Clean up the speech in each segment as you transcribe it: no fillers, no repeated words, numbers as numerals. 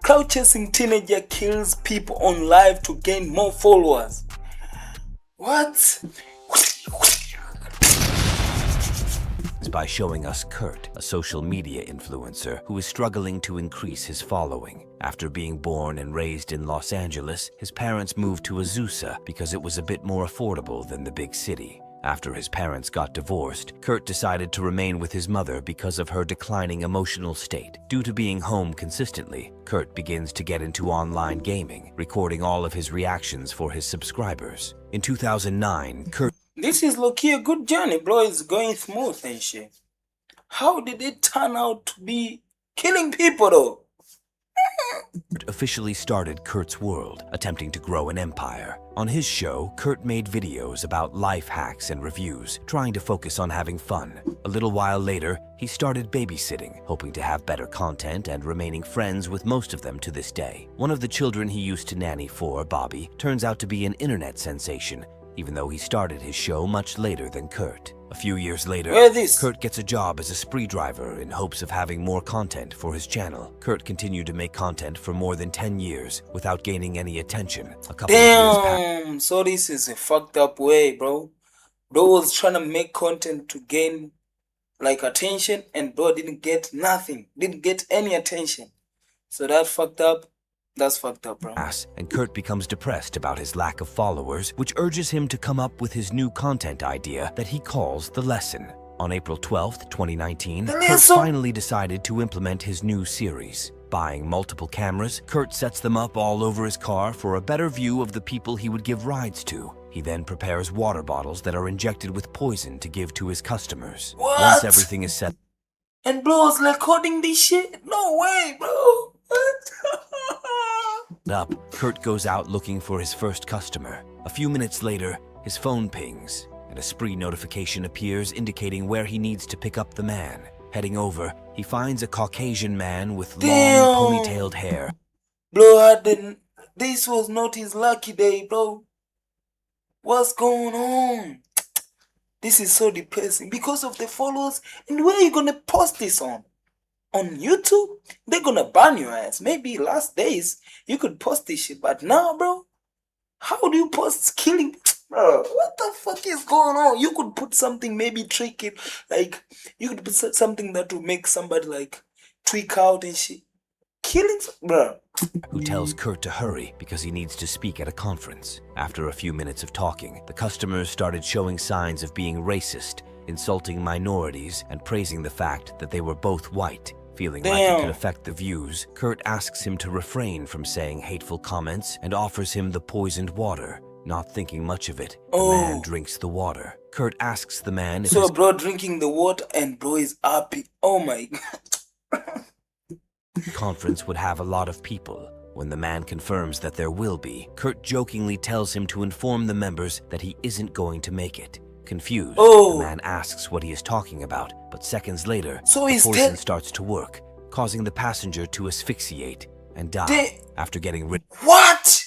Crowd chasing teenager kills people on live to gain more followers. What? By showing us Kurt, a social media influencer who is struggling to increase his following. After being born and raised in Los Angeles, his parents moved to Azusa because it was a bit more affordable than the big city. After his parents got divorced, Kurt decided to remain with his mother because of her declining emotional state. Due to being home consistently, Kurt begins to get into online gaming, recording all of his reactions for his subscribers. In 2009, Kurt... This is low-key a good journey, bro. It's going smooth and shit. How did it turn out to be killing people, though? officially started Kurt's World, attempting to grow an empire. On his show, Kurt made videos about life hacks and reviews, trying to focus on having fun. A little while later, he started babysitting, hoping to have better content and remaining friends with most of them to this day. One of the children he used to nanny for, Bobby, turns out to be an internet sensation, even though he started his show much later than Kurt. A few years later, Kurt gets a job as a spree driver in hopes of having more content for his channel. Kurt continued to make content for more than 10 years without gaining any attention. A couple of years passed. So this is a fucked up way, bro. Bro was trying to make content to gain like attention, and bro didn't get nothing, didn't get any attention. So that fucked up. That's fucked up, bro. And Kurt becomes depressed about his lack of followers, which urges him to come up with his new content idea that he calls The Lesson. On April 12th, 2019, Kurt finally decided to implement his new series. Buying multiple cameras, Kurt sets them up all over his car for a better view of the people he would give rides to. He then prepares water bottles that are injected with poison to give to his customers. What? Once everything is set... And bro was recording this shit? No way, bro. up, Kurt goes out looking for his first customer. A few minutes later, his phone pings, and a spree notification appears indicating where he needs to pick up the man. Heading over, he finds a Caucasian man with long, ponytailed hair. Bro, this was not his lucky day, bro. What's going on? This is so depressing because of the followers. And where are you gonna post this on? On YouTube? They're gonna ban your ass. Maybe last days you could post this shit, but now, bro, how do you post killing? Bro, what the fuck is going on? You could put something, maybe trick it, like you could put something that would make somebody like tweak out and shit. Killing, bro. Who tells Kurt to hurry because he needs to speak at a conference. After a few minutes of talking, the customers started showing signs of being racist, insulting minorities, and praising the fact that they were both white. Feeling like it could affect the views, Kurt asks him to refrain from saying hateful comments and offers him the poisoned water. Not thinking much of it, the man drinks the water. Kurt asks the man if So bro drinking the water and bro is happy. Oh my god. Conference would have a lot of people. When the man confirms that there will be, Kurt jokingly tells him to inform the members that he isn't going to make it. Confused, the man asks what he is talking about, but seconds later, the poison starts to work, causing the passenger to asphyxiate and die after getting rid. What?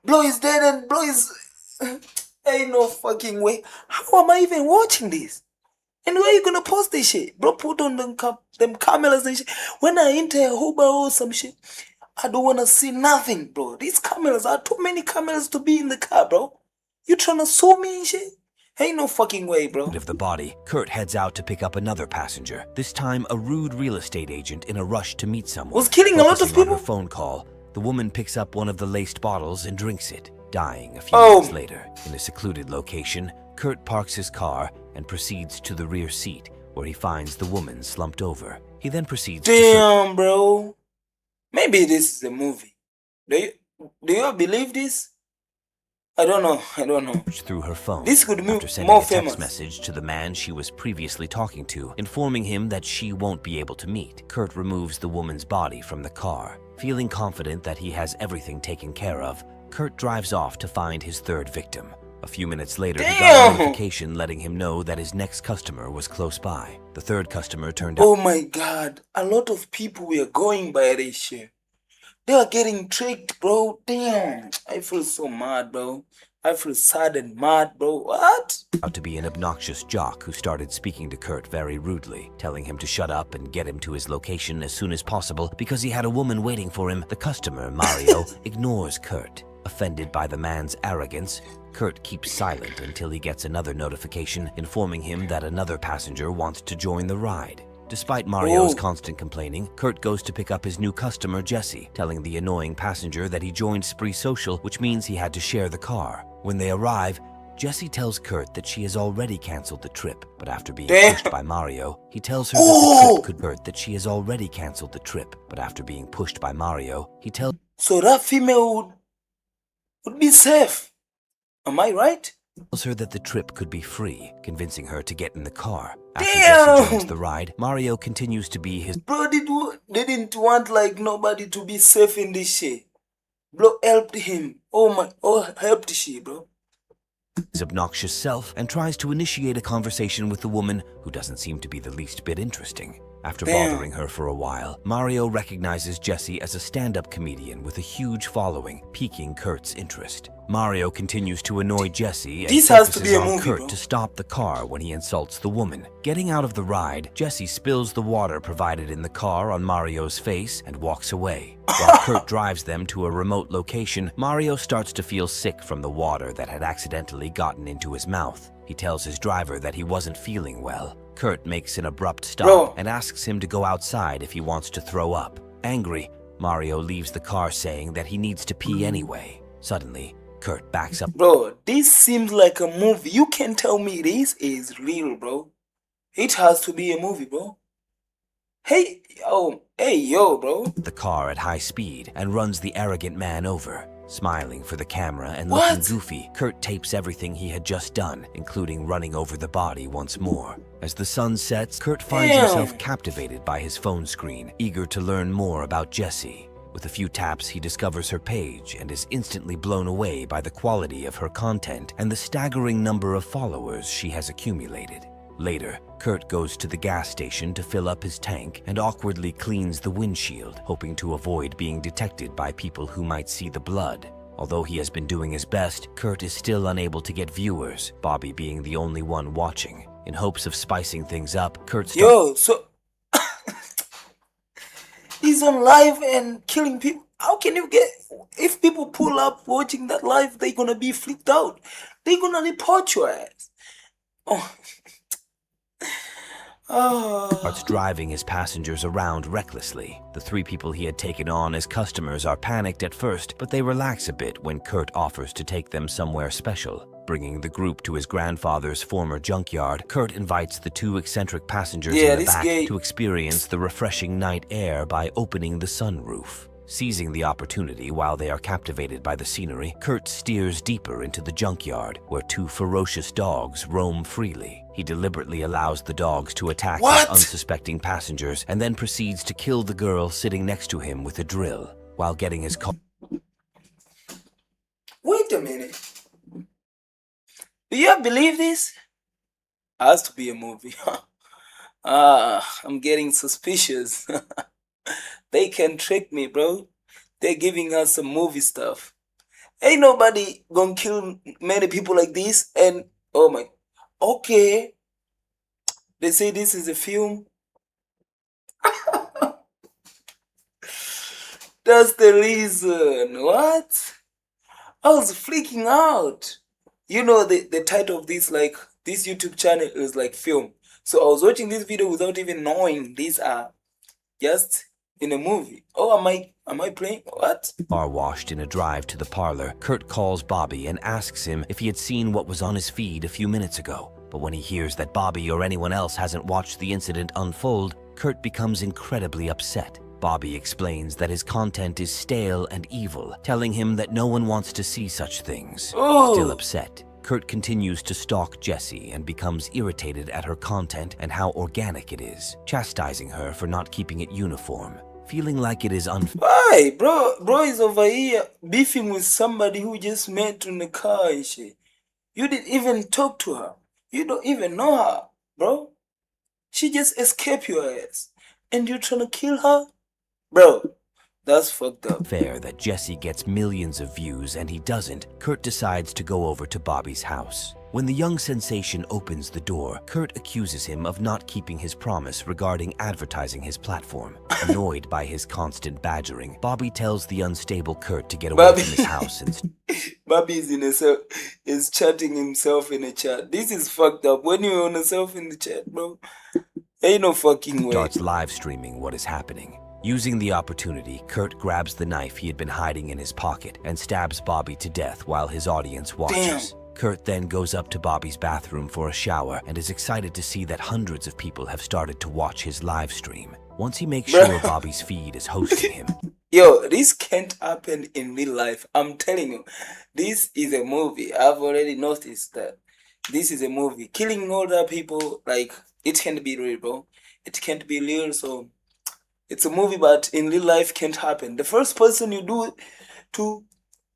Bro is dead and bro is... Ain't no fucking way. How am I even watching this? And where you gonna post this shit? Bro, put on them cameras and shit. When I enter a Uber or some shit, I don't wanna see nothing, bro. These cameras are too many cameras to be in the car, bro. You tryna sue me and shit? Ain't no fucking way, bro. Of the body, Kurt heads out to pick up another passenger. This time, a rude real estate agent in a rush to meet someone. Was killing a lot of people? On her phone call, the woman picks up one of the laced bottles and drinks it, dying a few minutes later. In a secluded location, Kurt parks his car and proceeds to the rear seat, where he finds the woman slumped over. He then proceeds to... bro. Maybe this is a movie. Do you believe this? I don't know. Through her phone. This could be after sending more a text famous message to the man she was previously talking to, informing him that she won't be able to meet. Kurt removes the woman's body from the car. Feeling confident that he has everything taken care of, Kurt drives off to find his third victim. A few minutes later, he got a notification letting him know that his next customer was close by. The third customer turned out... Oh my god, a lot of people were going by this shit. They are getting tricked, bro. Damn, I feel so mad, bro. I feel sad and mad, bro. What? Out to be an obnoxious jock who started speaking to Kurt very rudely, telling him to shut up and get him to his location as soon as possible because he had a woman waiting for him. The customer, Mario, ignores Kurt. Offended by the man's arrogance, Kurt keeps silent until he gets another notification informing him that another passenger wants to join the ride. Despite Mario's constant complaining, Kurt goes to pick up his new customer, Jesse, telling the annoying passenger that he joined Spree Social, which means he had to share the car. When they arrive, Jesse tells Kurt that she has already canceled the trip, but after being pushed by Mario, he tells her that she has already canceled the trip, but after being pushed by Mario, he tells So that female would be safe. Am I right? her that the trip could be free, convincing her to get in the car. After Damn! Jesse joins the ride, Mario continues to be his Bro, they didn't want like nobody to be safe in this shit. Bro helped him. Helped she, bro. his obnoxious self and tries to initiate a conversation with the woman who doesn't seem to be the least bit interesting. After bothering her for a while, Mario recognizes Jesse as a stand-up comedian with a huge following, piquing Kurt's interest. Mario continues to annoy Jesse and This has to focuses be a on movie, Kurt bro. to stop the car when he insults the woman. Getting out of the ride, Jesse spills the water provided in the car on Mario's face and walks away. While Kurt drives them to a remote location, Mario starts to feel sick from the water that had accidentally gotten into his mouth. He tells his driver that he wasn't feeling well. Kurt makes an abrupt stop and asks him to go outside if he wants to throw up. Angry, Mario leaves the car saying that he needs to pee anyway. Suddenly, Kurt backs up. Bro, this seems like a movie. You can tell me this is real, bro. It has to be a movie, bro. Hey, yo, bro. The car at high speed and runs the arrogant man over. Smiling for the camera and looking goofy, Kurt tapes everything he had just done, including running over the body once more. As the sun sets, Kurt finds himself captivated by his phone screen, eager to learn more about Jesse. With a few taps, he discovers her page and is instantly blown away by the quality of her content and the staggering number of followers she has accumulated. Later, Kurt goes to the gas station to fill up his tank and awkwardly cleans the windshield, hoping to avoid being detected by people who might see the blood. Although he has been doing his best, Kurt is still unable to get viewers, Bobby being the only one watching. In hopes of spicing things up, Kurt so he's on live and killing people. How can you get... If people pull up watching that live, they're gonna be freaked out. They're gonna report your ass. starts driving his passengers around recklessly. The three people he had taken on as customers are panicked at first, but they relax a bit when Kurt offers to take them somewhere special. Bringing the group to his grandfather's former junkyard, Kurt invites the two eccentric passengers in the back to experience the refreshing night air by opening the sunroof. Seizing the opportunity while they are captivated by the scenery, Kurt steers deeper into the junkyard, where two ferocious dogs roam freely. He deliberately allows the dogs to attack his unsuspecting passengers and then proceeds to kill the girl sitting next to him with a drill, while getting his car. Wait a minute. Do you believe this? Has to be a movie. I'm getting suspicious. They can trick me, bro. They're giving us some movie stuff. Ain't nobody gonna kill many people like this. And oh my, okay. They say this is a film. That's the reason. What? I was freaking out. You know, the title of this, like, this YouTube channel is like film. So I was watching this video without even knowing these are just in a movie. Oh, am I playing? What? Car washed in a drive to the parlor, Kurt calls Bobby and asks him if he had seen what was on his feed a few minutes ago. But when he hears that Bobby or anyone else hasn't watched the incident unfold, Kurt becomes incredibly upset. Bobby explains that his content is stale and evil, telling him that no one wants to see such things. Still upset, Kurt continues to stalk Jesse and becomes irritated at her content and how organic it is, chastising her for not keeping it uniform, feeling like it is unfair. Why? Bro is over here beefing with somebody who just met in the car and shit. You didn't even talk to her. You don't even know her, bro. She just escaped your ass. And you're trying to kill her? Bro, That's fucked up. Fair that Jesse gets millions of views and he doesn't, Kurt decides to go over to Bobby's house. When the young sensation opens the door, Kurt accuses him of not keeping his promise regarding advertising his platform. Annoyed by his constant badgering, Bobby tells the unstable Kurt to get away from his house and Bobby is chatting himself in a chat. This is fucked up. When you're on yourself in the chat, bro, ain't no fucking way. starts live streaming what is happening. Using the opportunity, Kurt grabs the knife he had been hiding in his pocket and stabs Bobby to death while his audience watches. Kurt then goes up to Bobby's bathroom for a shower and is excited to see that hundreds of people have started to watch his live stream. Once he makes sure Bobby's feed is hosting him. Yo, this can't happen in real life. I'm telling you, this is a movie. I've already noticed that. This is a movie. Killing older people, like, it can't be real, bro. It can't be real, so it's a movie, but in real life can't happen. The first person you do it to,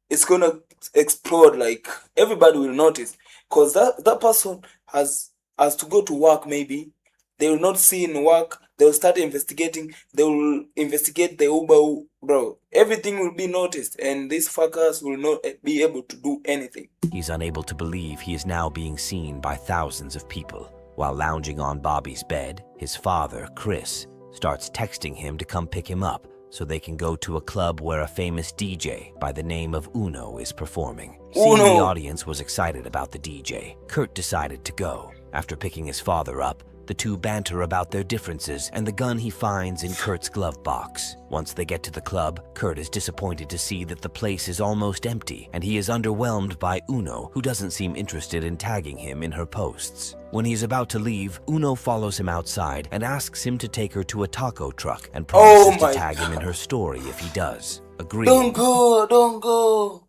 it's gonna explode. Like, everybody will notice, because that person has to go to work. Maybe they will not see in work. They will start investigating. They will investigate the Uber, bro. Everything will be noticed, and these fuckers will not be able to do anything. He's unable to believe he is now being seen by thousands of people. While lounging on Bobby's bed, his father, Chris, starts texting him to come pick him up so they can go to a club where a famous DJ by the name of Uno is performing. Seeing the audience was excited about the DJ, Kurt decided to go. After picking his father up, the two banter about their differences and the gun he finds in Kurt's glove box. Once they get to the club, Kurt is disappointed to see that the place is almost empty, and he is underwhelmed by Uno, who doesn't seem interested in tagging him in her posts. When he's about to leave, Uno follows him outside and asks him to take her to a taco truck and promises to tag him in her story if he does. Agreed. Don't go, don't go,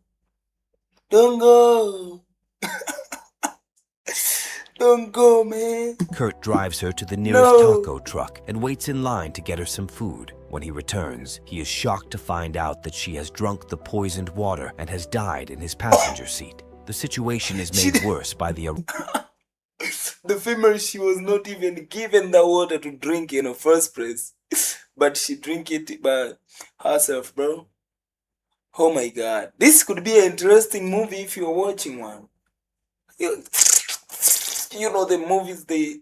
don't go. Don't go, man. Kurt drives her to the nearest taco truck and waits in line to get her some food. When he returns, he is shocked to find out that she has drunk the poisoned water and has died in his passenger seat. The situation is made worse by the female, she was not even given the water to drink in the first place, but she drank it by herself, bro. Oh my god. This could be an interesting movie if you're watching one. You know the movies, they...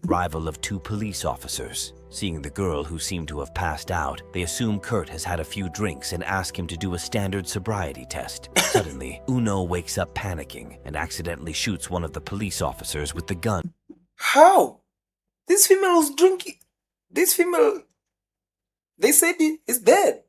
Rival of two police officers. Seeing the girl who seemed to have passed out, they assume Kurt has had a few drinks and ask him to do a standard sobriety test. Suddenly, Uno wakes up panicking and accidentally shoots one of the police officers with the gun. How? This female was drinking. This female, they said is dead.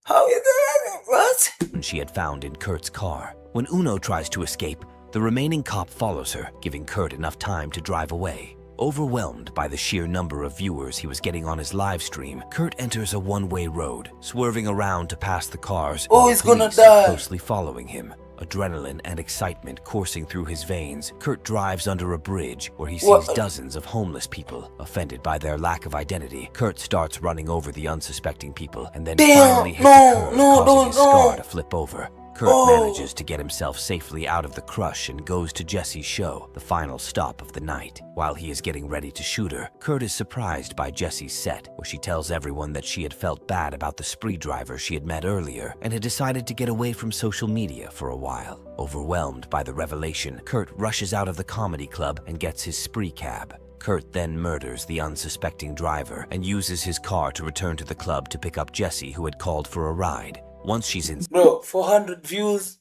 How is that? What? She had found in Kurt's car. When Uno tries to escape, the remaining cop follows her, giving Kurt enough time to drive away. Overwhelmed by the sheer number of viewers he was getting on his live stream, Kurt enters a one-way road, swerving around to pass the cars. Oh, he's gonna die. Closely following him. Adrenaline and excitement coursing through his veins, Kurt drives under a bridge where he sees dozens of homeless people. Offended by their lack of identity, Kurt starts running over the unsuspecting people and then finally hits a curb, causing his car to flip over. Kurt manages to get himself safely out of the crush and goes to Jesse's show, the final stop of the night. While he is getting ready to shoot her, Kurt is surprised by Jesse's set, where she tells everyone that she had felt bad about the spree driver she had met earlier and had decided to get away from social media for a while. Overwhelmed by the revelation, Kurt rushes out of the comedy club and gets his spree cab. Kurt then murders the unsuspecting driver and uses his car to return to the club to pick up Jesse, who had called for a ride. Once she's in... Bro, 400 views.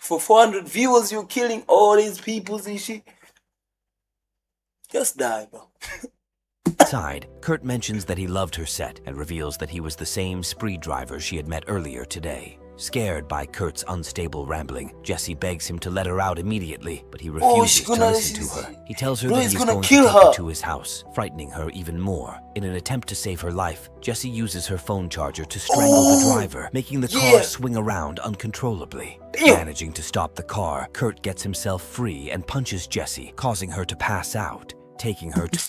For 400 viewers, you're killing all these people and shit. Just die, bro. Inside, Kurt mentions that he loved her set and reveals that he was the same spree driver she had met earlier today. Scared by Kurt's unstable rambling, Jesse begs him to let her out immediately, but he refuses to listen to her. He tells her that he's going to take her to his house, frightening her even more. In an attempt to save her life, Jesse uses her phone charger to strangle the driver, making the car swing around uncontrollably. Managing to stop the car, Kurt gets himself free and punches Jesse, causing her to pass out, taking her to...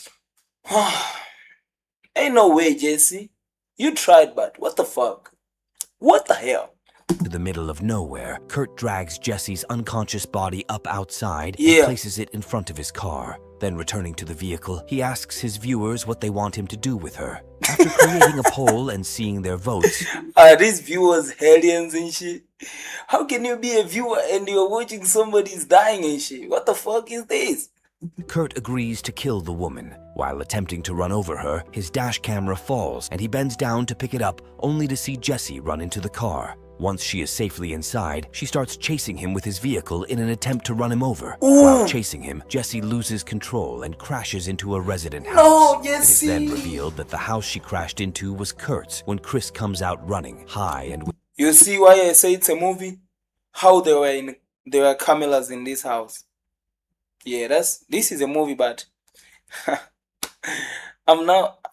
Ain't no way, Jesse. You tried, but what the fuck? What the hell? To the middle of nowhere, Kurt drags Jesse's unconscious body up outside and places it in front of his car. Then returning to the vehicle, he asks his viewers what they want him to do with her. After creating a poll and seeing their votes, Are these viewers aliens and shit? How can you be a viewer and you're watching somebody's dying and shit? What the fuck is this? Kurt agrees to kill the woman. While attempting to run over her, his dash camera falls and he bends down to pick it up, only to see Jesse run into the car. Once she is safely inside, she starts chasing him with his vehicle in an attempt to run him over. While chasing him, Jesse loses control and crashes into a resident house. No, It is Jesse. then revealed that the house she crashed into was Kurt's when Chris comes out running, high and with You see why I say it's a movie? How there were cameras in this house. Yeah, this is a movie, but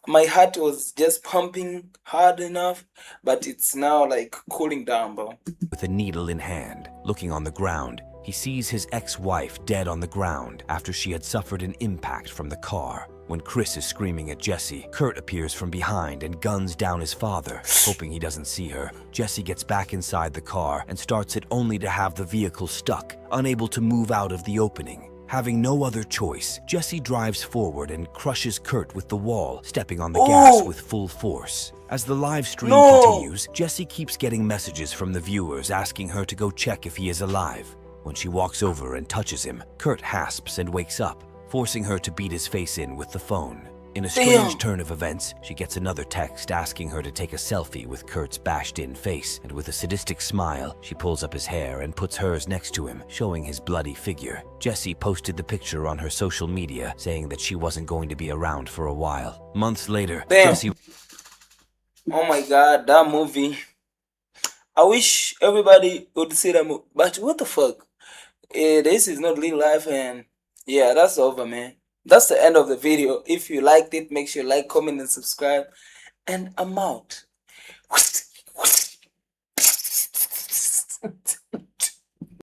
my heart was just pumping hard enough, but it's now like cooling down, bro. a needle in hand. Looking on the ground, he sees his ex-wife dead on the ground after she had suffered an impact from the car. When Chris is screaming at Jesse, Kurt appears from behind and guns down his father, hoping he doesn't see her. Jesse gets back inside the car and starts it only to have the vehicle stuck, unable to move out of the opening. Having no other choice, Jesse drives forward and crushes Kurt with the wall, stepping on the gas with full force. As the live stream continues, Jesse keeps getting messages from the viewers asking her to go check if he is alive. When she walks over and touches him, Kurt hasps and wakes up, forcing her to beat his face in with the phone. In a strange turn of events, she gets another text asking her to take a selfie with Kurt's bashed-in face, and with a sadistic smile, she pulls up his hair and puts hers next to him, showing his bloody figure. Jessie posted the picture on her social media, saying that she wasn't going to be around for a while. Months later, Jessie... Oh my god, that movie. I wish everybody would see that movie, but what the fuck? This is not real life, and yeah, that's over, man. That's the end of the video. If you liked it, make sure you like, comment, and subscribe. And I'm out.